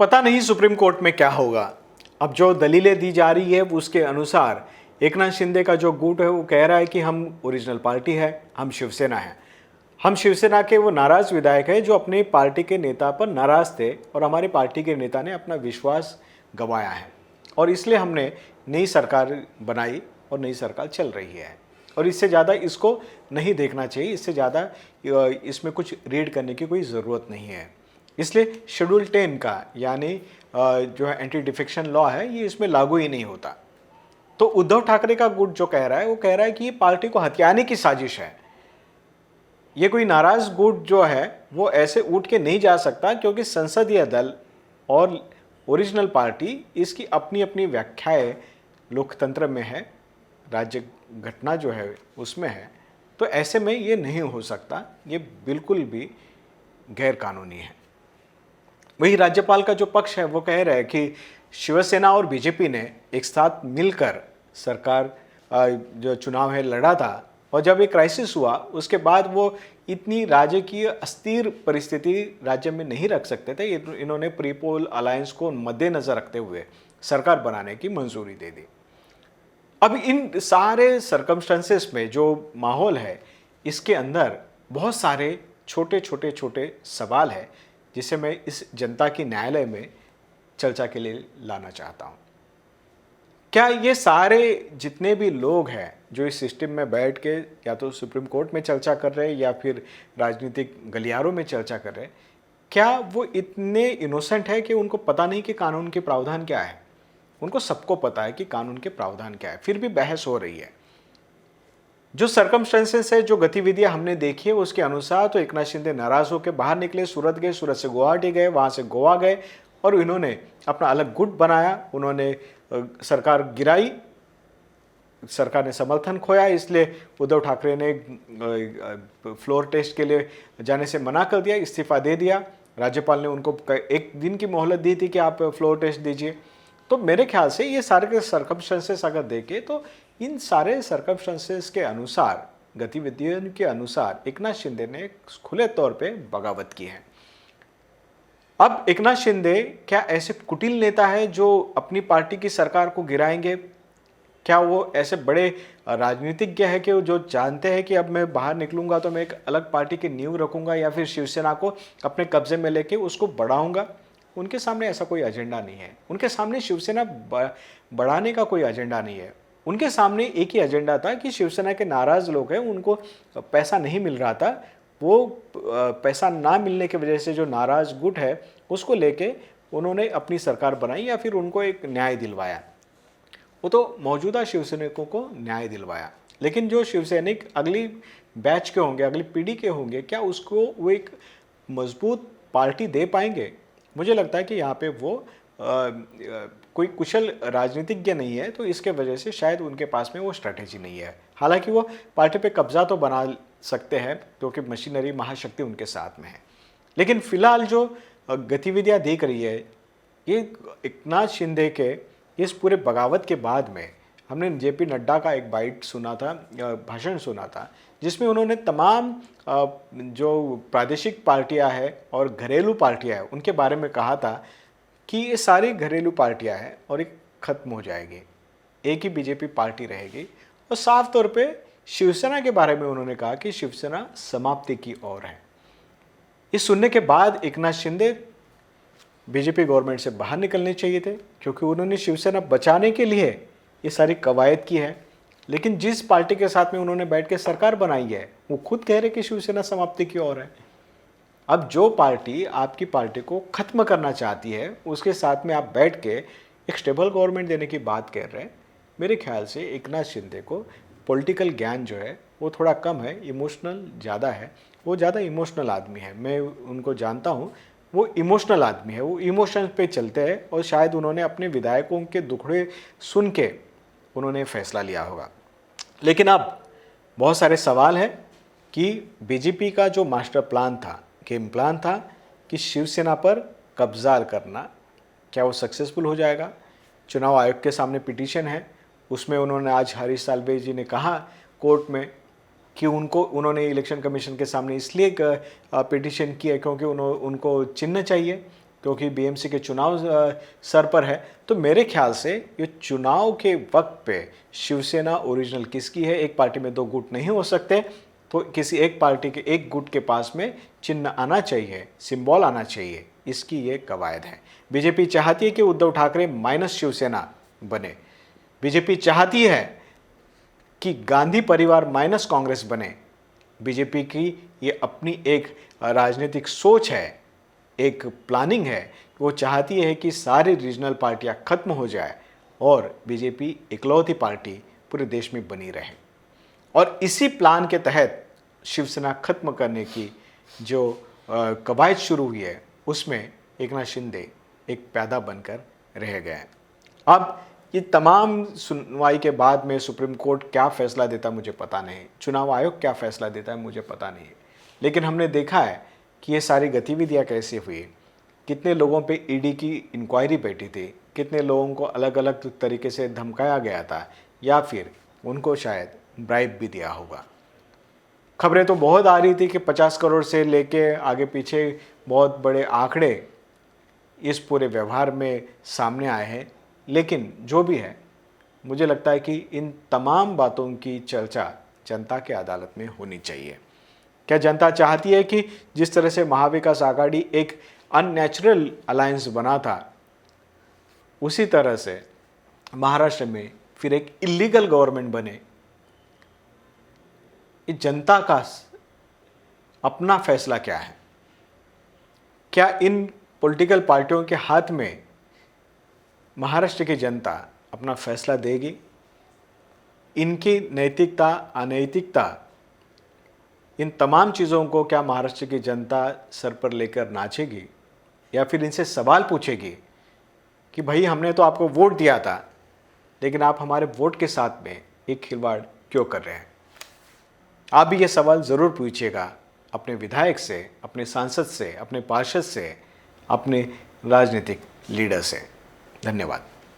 पता नहीं supreme court में क्या होगा। अब जो दलीलें दी जा रही है उसके अनुसार एकनाथ शिंदे का जो गुट है वो कह रहा है कि हम ओरिजिनल पार्टी है, हम शिवसेना है। हम शिवसेना के वो नाराज विधायक है जो अपनी पार्टी के नेता पर नाराज थे और हमारी पार्टी के नेता ने अपना विश्वास गंवाया है और इसलिए हमने नई सरकार बनाई और नई सरकार चल रही है। और इससे ज़्यादा इसको नहीं देखना चाहिए, इससे ज़्यादा इसमें कुछ रीड करने की कोई ज़रूरत नहीं है। इसलिए शेड्यूल 10 का यानी जो है एंटी डिफेक्शन लॉ है ये इसमें लागू ही नहीं होता। तो उद्धव ठाकरे का गुट जो कह रहा है वो कह रहा है कि ये पार्टी को हथियाने की साजिश है। ये कोई नाराज गुट जो है वो ऐसे उठ के नहीं जा सकता क्योंकि संसदीय दल और ओरिजिनल पार्टी इसकी अपनी अपनी व्याख्याएं लोकतंत्र में है, राज्य घटना जो है उसमें है। तो ऐसे में ये नहीं हो सकता, ये बिल्कुल भी गैर कानूनी है। वही राज्यपाल का जो पक्ष है वो कह रहा है कि शिवसेना और बीजेपी ने एक साथ मिलकर सरकार जो चुनाव है लड़ा था और जब ये क्राइसिस हुआ उसके बाद वो इतनी राजकीय अस्थिर परिस्थिति राज्य में नहीं रख सकते थे। इन्होंने प्रीपोल अलायंस को मद्देनजर रखते हुए सरकार बनाने की मंजूरी दे दी। अब इन सारे सर्कमस्टेंसेस में जो माहौल है इसके अंदर बहुत सारे छोटे छोटे छोटे सवाल है जिसे मैं इस जनता की न्यायालय में चर्चा के लिए लाना चाहता हूं। क्या ये सारे जितने भी लोग हैं जो इस सिस्टम में बैठ के या तो सुप्रीम कोर्ट में चर्चा कर रहे हैं या फिर राजनीतिक गलियारों में चर्चा कर रहे हैं, क्या वो इतने इनोसेंट है कि उनको पता नहीं कि कानून के प्रावधान क्या है? उनको सबको पता है कि कानून के प्रावधान क्या है, फिर भी बहस हो रही है। जो सर्कमस्टेंसेस है, जो गतिविधियां हमने देखी है उसके अनुसार तो एकनाथ शिंदे नाराज होकर बाहर निकले, सूरत गए, सूरत से गुवाहाटी गए, वहां से गोवा गए और इन्होंने अपना अलग गुट बनाया। उन्होंने सरकार गिराई, सरकार ने समर्थन खोया, इसलिए उद्धव ठाकरे ने फ्लोर टेस्ट के लिए जाने से मना कर दिया, इस्तीफा दे दिया। राज्यपाल ने उनको एक दिन की मोहलत दी थी कि आप फ्लोर टेस्ट दीजिए। तो मेरे ख्याल से ये सारे के सर्कमस्टेंसेस अगर देखें तो इन सारे सर्कमस्टेंसेस के अनुसार, गतिविधियों के अनुसार एकनाथ शिंदे ने खुले तौर पे बगावत की है। अब एकनाथ शिंदे क्या ऐसे कुटिल नेता है जो अपनी पार्टी की सरकार को गिराएंगे? क्या वो ऐसे बड़े राजनीतिज्ञ है कि जो जानते हैं कि अब मैं बाहर निकलूंगा तो मैं एक अलग पार्टी की नींव रखूंगा या फिर शिवसेना को अपने कब्जे में लेके उसको बढ़ाऊंगा? उनके सामने ऐसा कोई एजेंडा नहीं है। उनके सामने शिवसेना बढ़ाने का कोई एजेंडा नहीं है। उनके सामने एक ही एजेंडा था कि शिवसेना के नाराज लोग हैं, उनको पैसा नहीं मिल रहा था, वो पैसा ना मिलने की वजह से जो नाराज गुट है उसको लेके उन्होंने अपनी सरकार बनाई या फिर उनको एक न्याय दिलवाया। वो तो मौजूदा शिवसैनिकों को न्याय दिलवाया, लेकिन जो शिवसैनिक अगली बैच के होंगे, अगली पीढ़ी के होंगे, क्या उसको वो एक मजबूत पार्टी दे पाएंगे? मुझे लगता है कि यहाँ पे वो कोई कुशल राजनीतिज्ञ नहीं है, तो इसके वजह से शायद उनके पास में वो स्ट्रैटेजी नहीं है। हालांकि वो पार्टी पे कब्जा तो बना सकते हैं क्योंकि मशीनरी महाशक्ति उनके साथ में है, लेकिन फिलहाल जो गतिविधियाँ देख रही है ये एकनाथ शिंदे के इस पूरे बगावत के बाद में हमने जेपी नड्डा का एक बाइट सुना था, भाषण सुना था, जिसमें उन्होंने तमाम जो प्रादेशिक पार्टियां हैं और घरेलू पार्टियां हैं उनके बारे में कहा था कि ये सारी घरेलू पार्टियां हैं और एक ख़त्म हो जाएगी, एक ही बीजेपी पार्टी रहेगी। और साफ तौर पे शिवसेना के बारे में उन्होंने कहा कि शिवसेना समाप्ति की ओर है। इस सुनने के बाद एकनाथ शिंदे बीजेपी गवर्नमेंट से बाहर निकलने चाहिए थे क्योंकि उन्होंने शिवसेना बचाने के लिए ये सारी कवायद की है। लेकिन जिस पार्टी के साथ में उन्होंने बैठ के सरकार बनाई है वो खुद कह रहे कि शिवसेना समाप्ति की ओर है। अब जो पार्टी आपकी पार्टी को खत्म करना चाहती है उसके साथ में आप बैठ के एक स्टेबल गवर्नमेंट देने की बात कर रहे हैं। मेरे ख्याल से एकनाथ शिंदे को पॉलिटिकल ज्ञान जो है वो थोड़ा कम है, इमोशनल ज़्यादा है। वो ज़्यादा इमोशनल आदमी है, मैं उनको जानता हूँ, वो इमोशनल आदमी है, वो इमोशंस पे चलते हैं और शायद उन्होंने अपने विधायकों के दुखड़े सुन के उन्होंने फैसला लिया होगा। लेकिन अब बहुत सारे सवाल हैं कि बीजेपी का जो मास्टर प्लान था, गेम प्लान था कि शिवसेना पर कब्जा करना, क्या वो सक्सेसफुल हो जाएगा? चुनाव आयोग के सामने पिटीशन है, उसमें उन्होंने आज हरीश साल्वे जी ने कहा कोर्ट में कि उन्होंने इलेक्शन कमीशन के सामने इसलिए पिटीशन किया क्योंकि उनको चिन्ह चाहिए। क्योंकि बीएमसी के चुनाव सर पर है। तो मेरे ख्याल से ये चुनाव के वक्त पे शिवसेना ओरिजिनल किसकी है, एक पार्टी में दो गुट नहीं हो सकते, तो किसी एक पार्टी के एक गुट के पास में चिन्ह आना चाहिए, सिंबल आना चाहिए, इसकी ये कवायद है। बीजेपी चाहती है कि उद्धव ठाकरे माइनस शिवसेना बने। बीजेपी चाहती है कि गांधी परिवार माइनस कांग्रेस बने। बीजेपी की ये अपनी एक राजनीतिक सोच है, एक प्लानिंग है। वो चाहती है कि सारी रीजनल पार्टियां खत्म हो जाए और बीजेपी इकलौती पार्टी पूरे देश में बनी रहे। और इसी प्लान के तहत शिवसेना खत्म करने की जो कवायद शुरू हुई है, उसमें एकनाथ शिंदे एक प्यादा बनकर रह गए। अब ये तमाम सुनवाई के बाद में सुप्रीम कोर्ट क्या फैसला देता मुझे पता नहीं, चुनाव आयोग क्या फैसला देता है मुझे पता नहीं, लेकिन हमने देखा है कि ये सारी गतिविधियां कैसे हुई, कितने लोगों पे ईडी की इंक्वायरी बैठी थी, कितने लोगों को अलग अलग तरीके से धमकाया गया था, या फिर उनको शायद ब्राइब भी दिया होगा। खबरें तो बहुत आ रही थी कि 50 करोड़ से लेके आगे पीछे बहुत बड़े आंकड़े इस पूरे व्यवहार में सामने आए हैं, लेकिन जो भी है, मुझे लगता है कि इन तमाम बातों की चर्चा जनता के अदालत में होनी चाहिए। क्या जनता चाहती है कि जिस तरह से महाविकास आघाड़ी एक अननेचुरल अलायंस बना था, उसी तरह से महाराष्ट्र में फिर एक इलीगल गवर्नमेंट बने? ये जनता का अपना फैसला क्या है? क्या इन पॉलिटिकल पार्टियों के हाथ में महाराष्ट्र की जनता अपना फैसला देगी? इनकी नैतिकता अनैतिकता, इन तमाम चीज़ों को क्या महाराष्ट्र की जनता सर पर लेकर नाचेगी, या फिर इनसे सवाल पूछेगी कि भाई हमने तो आपको वोट दिया था, लेकिन आप हमारे वोट के साथ में एक खिलवाड़ क्यों कर रहे हैं? आप भी ये सवाल ज़रूर पूछिएगा अपने विधायक से, अपने सांसद से, अपने पार्षद से, अपने राजनीतिक लीडर से। धन्यवाद।